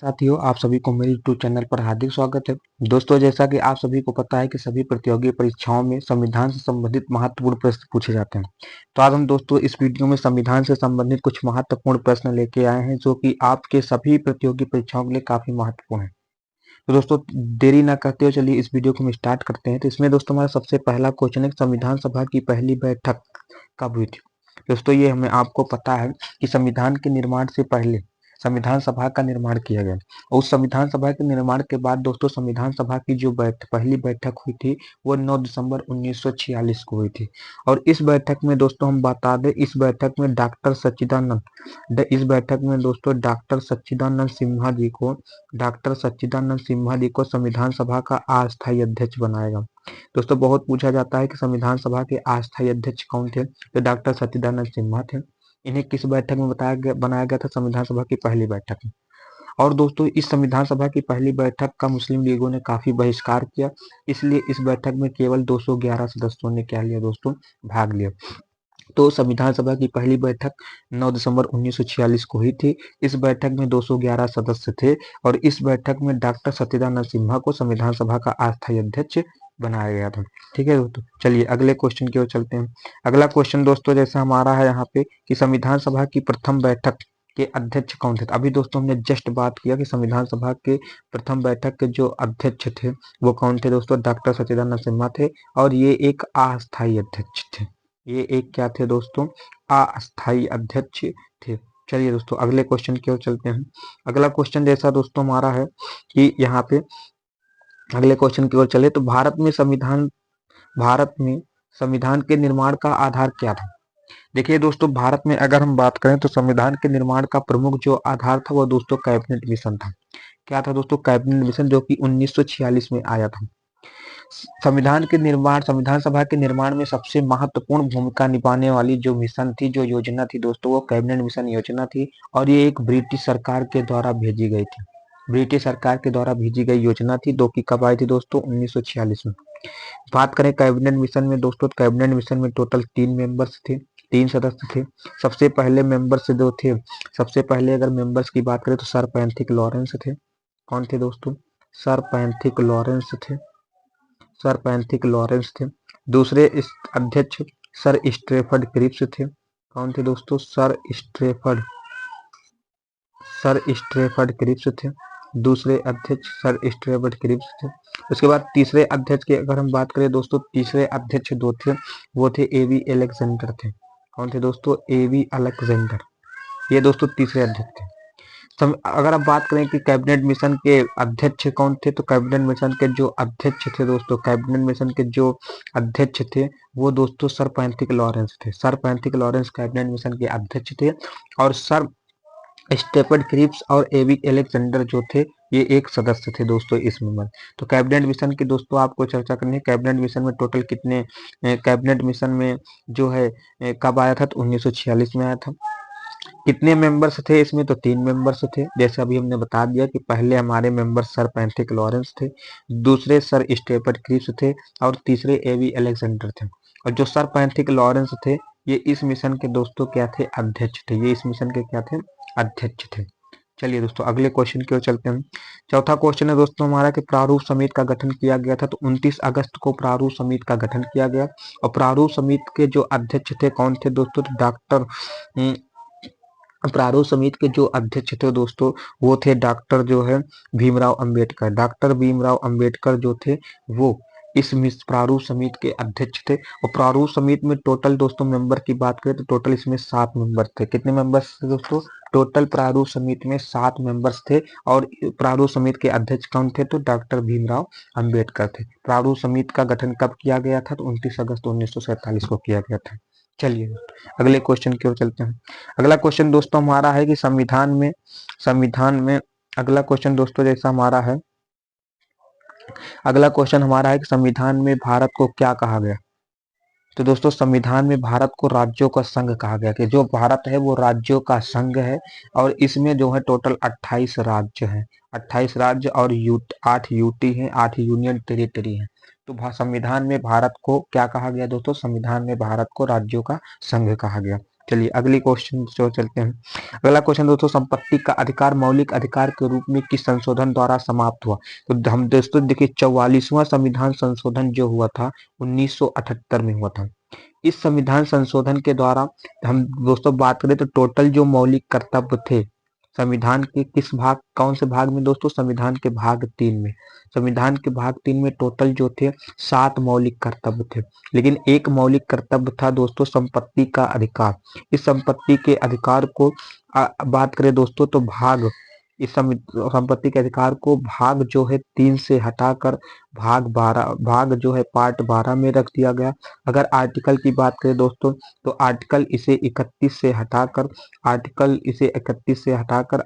साथियों, आप सभी को मेरे यूट्यूब चैनल पर हार्दिक स्वागत है। दोस्तों, जैसा कि आप सभी को पता है कि सभी प्रतियोगी परीक्षाओं में संविधान से संबंधित महत्वपूर्ण प्रश्न पूछे जाते हैं। तो आज हम दोस्तों इस वीडियो में संविधान से संबंधित कुछ महत्वपूर्ण प्रश्न लेके आए हैं जो कि आपके सभी प्रतियोगी परीक्षाओं के लिए काफी महत्वपूर्ण है। तो दोस्तों, देरी ना करते हुए चलिए इस वीडियो को हम स्टार्ट करते हैं। तो इसमें दोस्तों हमारा सबसे पहला क्वेश्चन है, संविधान सभा की पहली बैठक कब हुई थी। दोस्तों, ये हमें आपको पता है कि संविधान के निर्माण से पहले संविधान सभा का निर्माण किया गया और उस संविधान सभा के निर्माण के बाद दोस्तों संविधान सभा की जो पहली बैठक हुई थी वो 9 दिसंबर 1946 को हुई थी। और इस बैठक में दोस्तों हम बता दें, इस बैठक में डॉक्टर सच्चिदानंद सिन्हा जी को संविधान सभा का अस्थायी अध्यक्ष बनाया गया। दोस्तों, बहुत पूछा जाता है कि संविधान सभा के अस्थायी अध्यक्ष कौन थे, तो डॉक्टर सच्चिदानंद सिन्हा थे। इन्हें किस बैठक में बनाया गया था, संविधान सभा की पहली बैठक में। और दोस्तों, इस संविधान सभा की पहली बैठक का मुस्लिम लीगों ने काफी बहिष्कार किया, इसलिए इस बैठक में केवल 211 सदस्यों ने क्या लिया दोस्तों, भाग लिया। तो संविधान सभा की पहली बैठक 9 दिसंबर 1946 को हुई थी। इस बैठक में 211 सदस्य थे और इस बैठक में डॉक्टर सच्चिदानंद सिन्हा को संविधान सभा का अस्थायी अध्यक्ष बनाया गया था। ठीक है दोस्तों, चलिए अगले क्वेश्चन की ओर चलते हैं। अगला क्वेश्चन दोस्तों जैसा हमारा है यहाँ पे कि संविधान सभा की प्रथम बैठक के अध्यक्ष कौन थे। अभी दोस्तों हमने जस्ट बात किया कि संविधान सभा के प्रथम बैठक के जो अध्यक्ष थे वो कौन थे दोस्तों, डॉक्टर सच्चिदानंद सिन्हा थे और ये एक अस्थायी अध्यक्ष थे। ये एक क्या थे दोस्तों, अस्थायी अध्यक्ष थे। चलिए दोस्तों अगले क्वेश्चन की ओर चलते हैं। अगला क्वेश्चन जैसा दोस्तों हमारा है कि यहाँ पे अगले क्वेश्चन की ओर चले तो भारत में संविधान के निर्माण का आधार क्या था। देखिए दोस्तों, भारत में अगर हम बात करें तो संविधान के निर्माण का प्रमुख जो आधार था वो दोस्तों कैबिनेट मिशन था। क्या था दोस्तों, कैबिनेट मिशन, जो कि 1946 में आया था। संविधान सभा के निर्माण में सबसे महत्वपूर्ण भूमिका निभाने वाली जो मिशन थी, जो योजना थी दोस्तों, वो कैबिनेट मिशन योजना थी और ये एक ब्रिटिश सरकार के द्वारा भेजी गई थी। ब्रिटिश सरकार के द्वारा भेजी गई योजना थी, जो कि कब आई थी दोस्तों, 1946 में। बात करें कैबिनेट मिशन में दोस्तों, कैबिनेट मिशन में टोटल 3 मेंबर्स थे, 3 सदस्य थे। सबसे पहले मेंबर्स जो थे, सबसे पहले अगर मेंबर्स की बात करें तो सर पैंथिक लॉरेंस थे। कौन थे दोस्तों, सर पैंथिक लॉरेंस थे। सर पैंथिक लॉरेंस थे। दूसरे अध्यक्ष सर स्ट्रेफर्ड क्रिप्स थे। कौन थे दोस्तों, सर स्ट्रेफर्ड क्रिप्स थे। दूसरे अध्यक्ष सर स्ट्रेफर्ड क्रिप्स थे। उसके बाद तीसरे अध्यक्ष की अगर हम बात करें दोस्तों, तीसरे अध्यक्ष दो थे, वो थे एवी अलेक्जेंडर थे। कौन थे दोस्तों, एवी अलेक्जेंडर। ये दोस्तों तीसरे अध्यक्ष थे। अगर आप बात करें कि कैबिनेट मिशन के अध्यक्ष कौन थे, तो कैबिनेट मिशन के जो अध्यक्ष थे दोस्तों, कैबिनेट मिशन के जो अध्यक्ष थे वो दोस्तों सर पैंथिक लॉरेंस थे। Sir Pethick Lawrence cabinet mission के अध्यक्ष थे और सर स्टेफर्ड क्रिप्स और एवी अलेक्जेंडर जो थे ये एक सदस्य थे दोस्तों इसमें। तो कैबिनेट मिशन की दोस्तों आपको चर्चा करनी है। कैबिनेट मिशन में टोटल कितने कैबिनेट मिशन में जो है कब आया था, तो 1946 में आया था। कितने मेंबर्स थे इसमें, तो 3 मेंबर्स थे। जैसे अभी हमने बता दिया कि पहले हमारे मेंबर सर पैंथिक लॉरेंस थे, दूसरे सर स्टेफर्ड क्रिप्स थे और तीसरे एवी अलेक्जेंडर थे। और जो सर पैंथिक लॉरेंस थे ये इस मिशन के दोस्तों क्या थे, अध्यक्ष थे। ये इस मिशन के क्या थे, अध्यक्ष थे। चलिए दोस्तों अगले क्वेश्चन की ओर चलते हैं। चौथा क्वेश्चन है दोस्तों हमारा कि प्रारूप समिति का गठन किया गया था, तो 29 अगस्त को प्रारूप समिति का गठन किया गया। और प्रारूप समिति के जो अध्यक्ष थे कौन थे दोस्तों, डॉक्टर प्रारूप समिति के जो अध्यक्ष थे दोस्तों वो थे डॉक्टर जो है भीमराव अंबेडकर। डॉक्टर भीमराव अंबेडकर जो थे वो इस प्रारूप समिति के अध्यक्ष थे। और प्रारूप समिति में टोटल दोस्तों मेंबर की बात करें तो टोटल इसमें 7 मेंबर थे। कितने मेंबर्स थे दोस्तों, टोटल प्रारूप समिति में 7 मेंबर्स थे। और प्रारूप समिति के अध्यक्ष कौन थे, तो डॉक्टर भीमराव अंबेडकर थे। प्रारूप समिति का गठन कब किया गया था, तो 29 अगस्त 1947 को किया गया था। चलिए अगले क्वेश्चन की ओर चलते हैं। अगला क्वेश्चन दोस्तों हमारा है कि संविधान में अगला क्वेश्चन दोस्तों जैसा हमारा है, अगला क्वेश्चन हमारा है कि संविधान में भारत को क्या कहा गया। तो दोस्तों संविधान में भारत को राज्यों का संघ कहा गया कि जो भारत है वो राज्यों का संघ है। और इसमें जो है टोटल 28 राज्य हैं, 28 राज्य और 8 यूटी हैं, 8 यूनियन टेरिटरी हैं। तो संविधान में भारत को क्या कहा गया दोस्तों, संविधान में भारत को राज्यों का संघ कहा गया। चलिए अगली क्वेश्चन जो चलते हैं। अगला क्वेश्चन दोस्तों, संपत्ति का अधिकार मौलिक अधिकार के रूप में किस संशोधन द्वारा समाप्त हुआ? तो हम दोस्तों देखिए 44वां संविधान संशोधन जो हुआ था 1978 में हुआ था। इस संविधान संशोधन के द्वारा हम दोस्तों बात करें तो टोटल जो मौलिक कर्तव्य थे संविधान के किस भाग, कौन से भाग में दोस्तों? संविधान के भाग 3 में। संविधान के भाग 3 में टोटल जो थे 7 मौलिक कर्तव्य थे, लेकिन एक मौलिक कर्तव्य था दोस्तों संपत्ति का अधिकार। इस संपत्ति के अधिकार को बात करें दोस्तों तो भाग, इस संपत्ति के अधिकार को भाग जो है 3 से हटाकर भाग 12, भाग जो है पार्ट 12 में रख दिया गया। अगर आर्टिकल की बात करें दोस्तों तो आर्टिकल इसे 31 से हटाकर,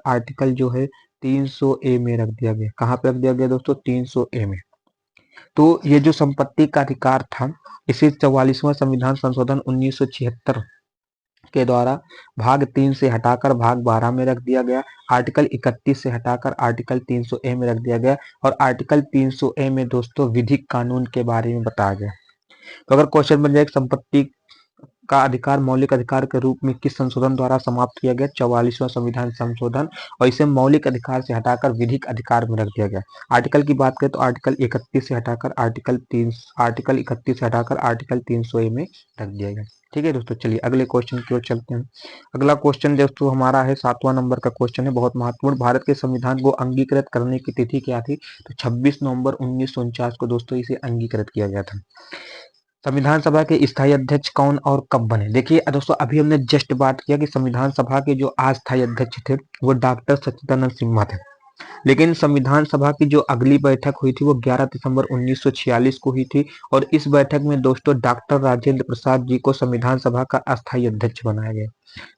आर्टिकल जो है 300 ए में रख दिया गया। कहाँ पे रख दिया गया दोस्तों? 300 ए में। तो ये जो संपत्ति का अधिकार था इसे 44वां संविधान संशोधन 1976 के द्वारा भाग 3 से हटाकर भाग 12 में रख दिया गया। आर्टिकल 31 से हटाकर आर्टिकल 300 ए में रख दिया गया और आर्टिकल 300 ए में दोस्तों विधिक कानून के बारे में बताया गया। तो अगर क्वेश्चन बन जाए संपत्ति का अधिकार मौलिक अधिकार के रूप में किस संशोधन द्वारा समाप्त किया गया? 44वां संविधान संशोधन, और इसे मौलिक अधिकार से हटाकर विधिक अधिकार में रख दिया गया। आर्टिकल की बात करें तो आर्टिकल 31 से हटाकर आर्टिकल 31 से हटाकर आर्टिकल 300 ए में रख दिया गया। ठीक है दोस्तों, चलिए अगले क्वेश्चन की ओर चलते हैं। अगला क्वेश्चन दोस्तों हमारा है 7वां नंबर का क्वेश्चन है, बहुत महत्वपूर्ण। भारत के संविधान को अंगीकृत करने की तिथि क्या थी? तो 26 नवंबर 1949 को दोस्तों इसे अंगीकृत किया गया था। संविधान सभा के स्थायी अध्यक्ष कौन और कब बने? देखिए दोस्तों अभी हमने जस्ट बात किया कि संविधान सभा के जो अस्थायी अध्यक्ष थे वो डॉक्टर सच्चिदानंद सिन्हा थे, लेकिन संविधान सभा की जो अगली बैठक हुई थी वो 11 दिसंबर 1946 को हुई थी और इस बैठक में दोस्तों डॉक्टर राजेंद्र प्रसाद जी को संविधान सभा का अस्थायी अध्यक्ष बनाया गया।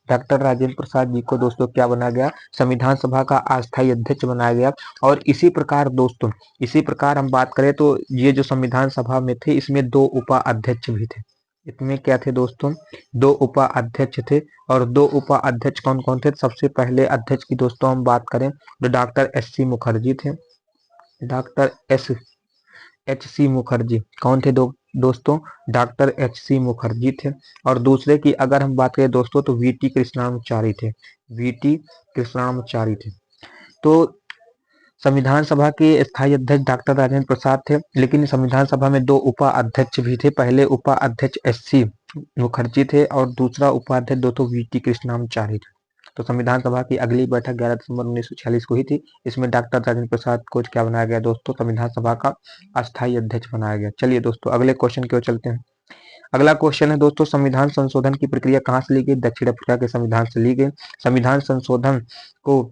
डॉक्टर राजेंद्र प्रसाद जी को दोस्तों क्या बनाया गया? संविधान सभा का अस्थायी अध्यक्ष बनाया गया। और इसी प्रकार दोस्तों, इसी प्रकार हम बात करें तो ये जो संविधान सभा में थे इसमें 2 उपाध्यक्ष भी थे। इसमें क्या थे दोस्तों? 2 उपाध्यक्ष थे। और 2 उपाध्यक्ष कौन कौन थे? सबसे पहले अध्यक्ष की दोस्तों हम बात करें तो डॉक्टर एच.सी. मुखर्जी थे। डॉक्टर एच.सी. मुखर्जी कौन थे दोस्तों? डॉक्टर एच.सी. मुखर्जी थे। और दूसरे की अगर हम बात करें दोस्तों तो वी.टी. कृष्णामाचारी थे। वी.टी. कृष्णामाचारी थे। तो संविधान सभा के स्थायी अध्यक्ष डॉक्टर राजेंद्र प्रसाद थे, लेकिन संविधान सभा में 2 उपाध्यक्ष भी थे। पहले उपाध्यक्ष एच.सी. मुखर्जी थे और दूसरा उपाध्यक्ष दोस्तों वी.टी. कृष्णामाचारी थे। तो संविधान सभा की अगली बैठक 11 दिसंबर 1946 को हुई थी। इसमें डॉक्टर राजेंद्र प्रसाद को क्या बनाया गया दोस्तों? संविधान सभा का अस्थायी अध्यक्ष बनाया गया। चलिए दोस्तों अगले क्वेश्चन की ओर चलते हैं। अगला क्वेश्चन है दोस्तों, संविधान संशोधन की प्रक्रिया कहाँ से ली गई? दक्षिण अफ्रीका के संविधान से ली गई। संविधान संशोधन को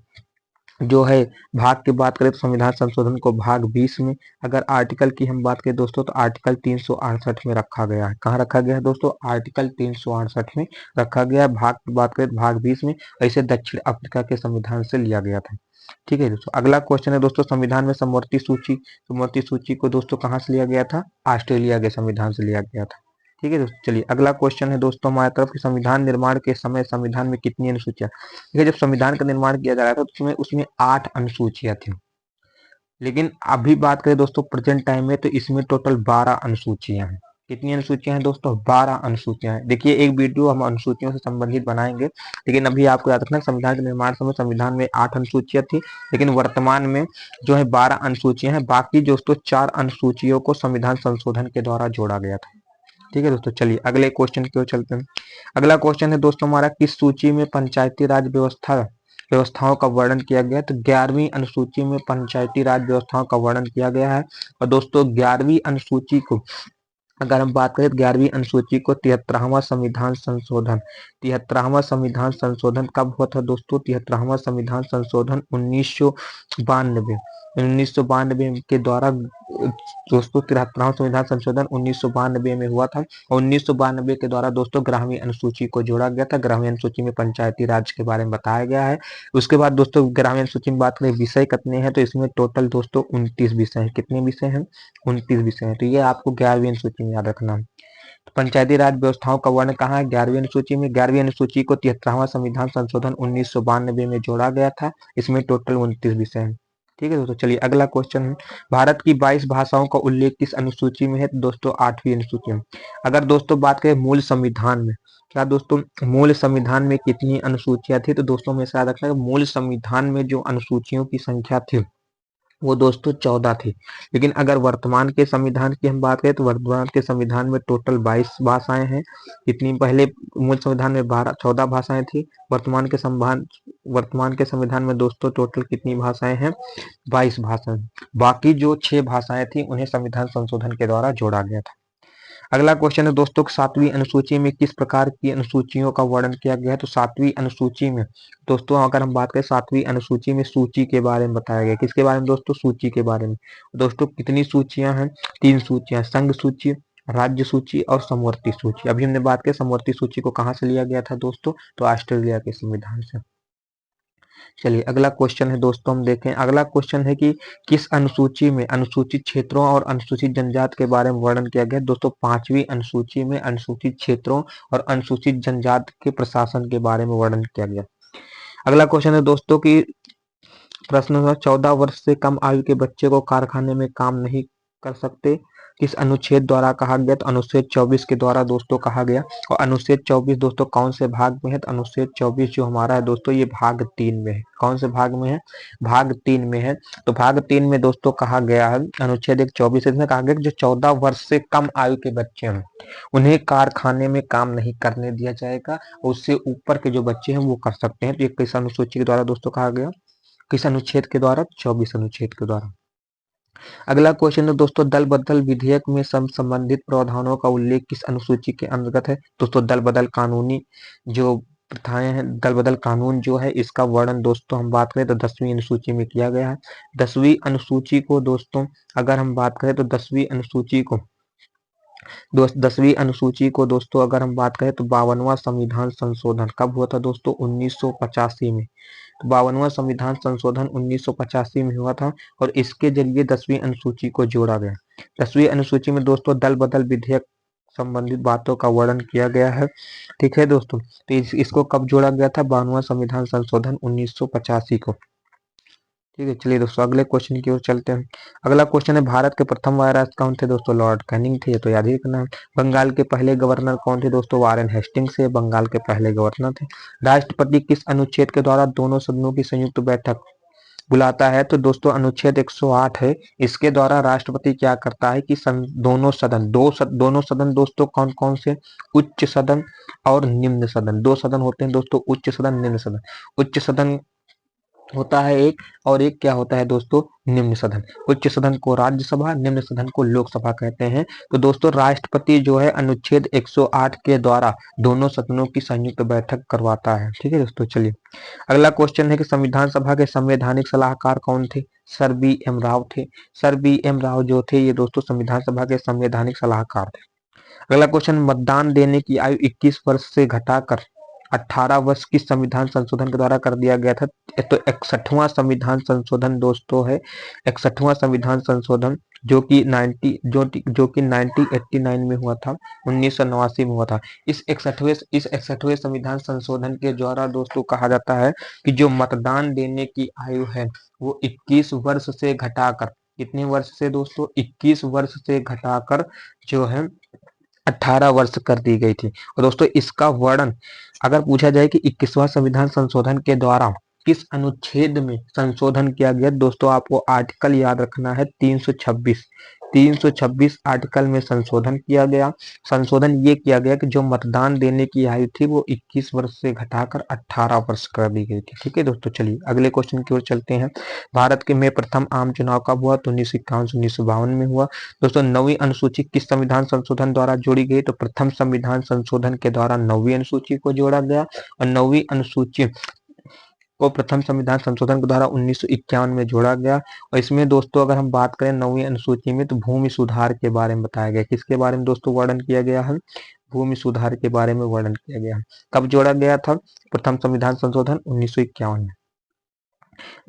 जो है भाग की बात करें तो संविधान संशोधन को भाग 20 में, अगर आर्टिकल की हम बात करें दोस्तों तो आर्टिकल 368 में रखा गया है। कहाँ रखा गया है दोस्तों? आर्टिकल 368 में रखा गया है। भाग की बात करें तो भाग 20 में, ऐसे दक्षिण अफ्रीका के संविधान से लिया गया था। ठीक है दोस्तों, अगला क्वेश्चन है दोस्तों, संविधान में समवर्ती सूची को दोस्तों कहाँ से लिया गया था? ऑस्ट्रेलिया के संविधान से लिया गया था। ठीक है दोस्तों, चलिए अगला क्वेश्चन है दोस्तों हमारी तरफ कि संविधान निर्माण के समय संविधान में कितनी अनुसूचियां? देखिए जब संविधान का निर्माण किया जा रहा था तो उसमें 8 अनुसूचियां थी, लेकिन अभी बात करें दोस्तों प्रेजेंट टाइम में तो इसमें टोटल 12 अनुसूचियां हैं। कितनी अनुसूचियां हैं दोस्तों? 12 अनुसूचियां हैं। देखिए एक वीडियो हम अनुसूचियों से संबंधित बनाएंगे, लेकिन अभी आपको याद रखना संविधान के निर्माण समय संविधान में 8 अनुसूचियां थी, लेकिन वर्तमान में जो है 12 अनुसूचियां हैं। बाकी दोस्तों 4 अनुसूचियों को संविधान संशोधन के द्वारा जोड़ा गया था। ठीक है दोस्तों, चलिए अगले क्वेश्चन की ओर चलते हैं। अगला क्वेश्चन है दोस्तों हमारा, किस सूची में पंचायती राज व्यवस्थाओं का वर्णन किया गया? तो 11वीं अनुसूची में पंचायती राज व्यवस्थाओं का वर्णन किया गया है। और दोस्तों 11वीं अनुसूची को अगर हम बात करें तो 11वीं अनुसूची को 73वां संविधान संशोधन, 73वां संविधान संशोधन कब हुआ था दोस्तों? 73वां संविधान संशोधन 1992 के द्वारा दोस्तों 73वां संविधान संशोधन 1992 में हुआ था। और 1992 के द्वारा दोस्तों 11वीं अनुसूची को जोड़ा गया था। 11वीं अनुसूची में पंचायती राज के बारे में बताया गया है। उसके बाद दोस्तों 11वीं अनुसूची में बात करें विषय कितने हैं, तो इसमें टोटल दोस्तों 29 विषय हैं। कितने विषय हैं? 29 विषय हैं। तो ये आपको 11वीं अनुसूची में याद रखना है। तो पंचायती राज व्यवस्थाओं का वर्णन कहाँ है? 11वीं अनुसूची में। 11वीं अनुसूची को 73वां संविधान संशोधन 1992 में जोड़ा गया था। इसमें टोटल 29 विषय हैं। ठीक है दोस्तों, चलिए अगला क्वेश्चन है, भारत की 22 भाषाओं का उल्लेख किस अनुसूची में है? तो दोस्तों 8वीं अनुसूची में। अगर दोस्तों बात करें मूल संविधान में क्या दोस्तों, मूल संविधान में कितनी अनुसूचियां थी? तो दोस्तों हमें याद रखना है मूल संविधान में जो अनुसूचियों की संख्या थी वो दोस्तों 14 थी। लेकिन अगर वर्तमान के संविधान की हम बात करें तो वर्तमान के संविधान में टोटल 22 भाषाएं हैं। इतनी पहले मूल संविधान में 14 भाषाएं थी। वर्तमान के संविधान में दोस्तों टोटल कितनी भाषाएं हैं? 22 भाषाएं। बाकी जो 6 भाषाएं थी उन्हें संविधान संशोधन के द्वारा जोड़ा गया था। अगला क्वेश्चन है दोस्तों, 7वीं अनुसूची में किस प्रकार की अनुसूचियों का वर्णन किया गया है? तो 7वीं अनुसूची में दोस्तों अगर हम बात करें 7वीं अनुसूची में सूची के बारे में बताया गया। किसके बारे में दोस्तों? सूची के बारे में। दोस्तों कितनी सूचियां हैं? 3 सूचियां, संघ सूची, राज्य सूची और समवर्ती सूची। अभी हमने बात की समवर्ती सूची को कहाँ से लिया गया था दोस्तों? तो ऑस्ट्रेलिया के संविधान से। चलिए अगला क्वेश्चन है दोस्तों, हम देखें। अगला क्वेश्चन है कि किस अनुसूची में अनुसूचित क्षेत्रों और अनुसूचित जनजाति के बारे में वर्णन किया गया? दोस्तों 5वीं अनुसूची में अनुसूचित क्षेत्रों और अनुसूचित जनजाति के प्रशासन के बारे में वर्णन किया गया। अगला क्वेश्चन है दोस्तों कि प्रश्न 14 वर्ष से कम आयु के बच्चे को कारखाने में काम नहीं कर सकते, किस अनुच्छेद द्वारा कहा गया? तो अनुच्छेद 24 के द्वारा दोस्तों कहा गया। और अनुच्छेद 24 दोस्तों कौन से भाग में है? तो अनुच्छेद 24 जो हमारा है दोस्तों ये भाग 3 में है। कौन से भाग में है? भाग 3 में है। तो भाग 3 में दोस्तों कहा गया है अनुच्छेद 24 इसमें कहा गया कि जो 14 वर्ष से कम आयु के बच्चे हैं उन्हें कारखाने में काम नहीं करने दिया जाएगा। उससे ऊपर के जो बच्चे हैं वो कर सकते हैं। तो ये किस अनुसूची के द्वारा दोस्तों कहा गया? किस अनुच्छेद के द्वारा? 24 अनुच्छेद के द्वारा। अगला क्वेश्चन है दोस्तों, दल बदल विधेयक में संबंधित प्रावधानों का उल्लेख किस अनुसूची के अंतर्गत है? दोस्तों दल बदल कानूनी जो प्रथाएं हैं, दल बदल कानून जो है इसका वर्णन दोस्तों हम बात करें तो 10वीं अनुसूची में किया गया है। 10वीं अनुसूची को दोस्तों अगर हम बात करें तो 10वीं अनुसूची को दोस्तों अगर हम बात करें तो 52वां संविधान संशोधन कब हुआ था दोस्तों? 1985 में। तो 52वां संविधान संशोधन 1985 में हुआ था और इसके जरिए 10वीं अनुसूची को जोड़ा गया। 10वीं अनुसूची में दोस्तों दल बदल विधेयक संबंधित बातों का वर्णन किया गया है। ठीक है दोस्तों, तो इसको कब जोड़ा गया था? 52वां संविधान संशोधन 1985 को। ठीक है, चलिए दोस्तों अगले क्वेश्चन की ओर चलते हैं। अगला क्वेश्चन है, भारत के प्रथम वायरस कौन थे दोस्तों? लॉर्ड कैनिंग थे, ये तो याद ही रखना है। बंगाल के पहले गवर्नर कौन थे दोस्तों? वारेन हेस्टिंग्स से बंगाल के पहले गवर्नर थे। राष्ट्रपति किस अनुच्छेद के द्वारा दोनों सदनों की संयुक्त बैठक बुलाता है? तो दोस्तों अनुच्छेद 108 है। इसके द्वारा राष्ट्रपति क्या करता है कि दोनों सदन दोस्तों कौन कौन से? उच्च सदन और निम्न सदन। 2 सदन होते हैं दोस्तों, उच्च सदन, निम्न सदन। उच्च सदन होता है एक, और एक क्या होता है दोस्तों? निम्न सदन। उच्च सदन को राज्यसभा, निम्न सदन को लोकसभा कहते हैं। तो दोस्तों राष्ट्रपति जो है अनुच्छेद 108 के द्वारा दोनों सदनों की संयुक्त बैठक करवाता है। ठीक है दोस्तों, चलिए अगला क्वेश्चन है कि संविधान सभा के संवैधानिक सलाहकार कौन थे? सर बी एम राव थे। सर बी एम राव जो थे ये दोस्तों संविधान सभा के संवैधानिक सलाहकार थे। अगला क्वेश्चन, मतदान देने की आयु 21 वर्ष से घटाकर 18 वर्ष की संविधान संशोधन के द्वारा कर दिया गया था। तो 61वां संविधान संशोधन दोस्तों है। 61वां संविधान संशोधन जो कि 1989 में हुआ था, 1989 में हुआ था। इस 61वें संविधान संशोधन के द्वारा दोस्तों कहा जाता है कि जो मतदान देने की आयु है वो 21 वर्ष से घटाकर, कितने वर्ष से दोस्तों? 21 वर्ष से घटाकर जो है 18 वर्ष कर दी गई थी। और दोस्तों इसका वर्णन अगर पूछा जाए कि 21वां संविधान संशोधन के द्वारा किस अनुच्छेद में संशोधन किया गया, दोस्तों आपको आर्टिकल याद रखना है 326। 326 आर्टिकल में संशोधन किया गया। संशोधन ये किया गया कि जो मतदान देने की आयु थी वो 21 वर्ष से घटाकर 18 वर्ष कर दी गई थी। ठीक है दोस्तों, चलिए अगले क्वेश्चन की ओर चलते हैं। भारत के में प्रथम आम चुनाव कब हुआ? तो 1951 में हुआ। दोस्तों 9वीं अनुसूची किस संविधान संशोधन द्वारा जोड़ी गई? तो प्रथम संविधान संशोधन के द्वारा 9वीं अनुसूची को जोड़ा गया। और 9वीं अनुसूची को प्रथम संविधान संशोधन के द्वारा 1951 में जोड़ा गया। और इसमें दोस्तों अगर हम बात करें 9वीं अनुसूची में तो भूमि सुधार के बारे में बताया गया। किसके बारे में दोस्तों वर्णन किया गया है? भूमि सुधार के बारे में वर्णन किया गया। कब जोड़ा गया था? प्रथम संविधान संशोधन 1951 में।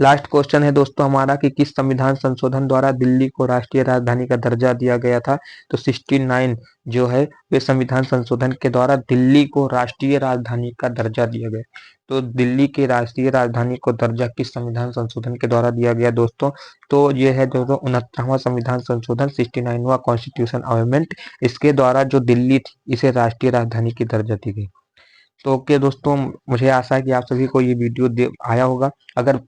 लास्ट क्वेश्चन है दोस्तों हमारा कि किस संविधान संशोधन द्वारा दिल्ली को राष्ट्रीय राजधानी का दर्जा दिया गया था? तो 69 जो है वे संविधान संशोधन के द्वारा दिल्ली को राष्ट्रीय राजधानी का दर्जा दिया गया। तो दिल्ली के राष्ट्रीय राजधानी को दर्जा किस संविधान संशोधन के द्वारा दिया गया दोस्तों? तो ये है दोस्तों 69वां संविधान संशोधन, 69वां कॉन्स्टिट्यूशन अमेंडमेंट। इसके द्वारा जो दिल्ली थी इसे राष्ट्रीय राजधानी की दर्जा दी गई। तो ओके दोस्तों, मुझे आशा है कि आप सभी को ये वीडियो आया होगा। अगर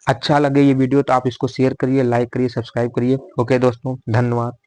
अच्छा लगे ये वीडियो तो आप इसको शेयर करिए, लाइक करिए, सब्सक्राइब करिए। ओके दोस्तों, धन्यवाद।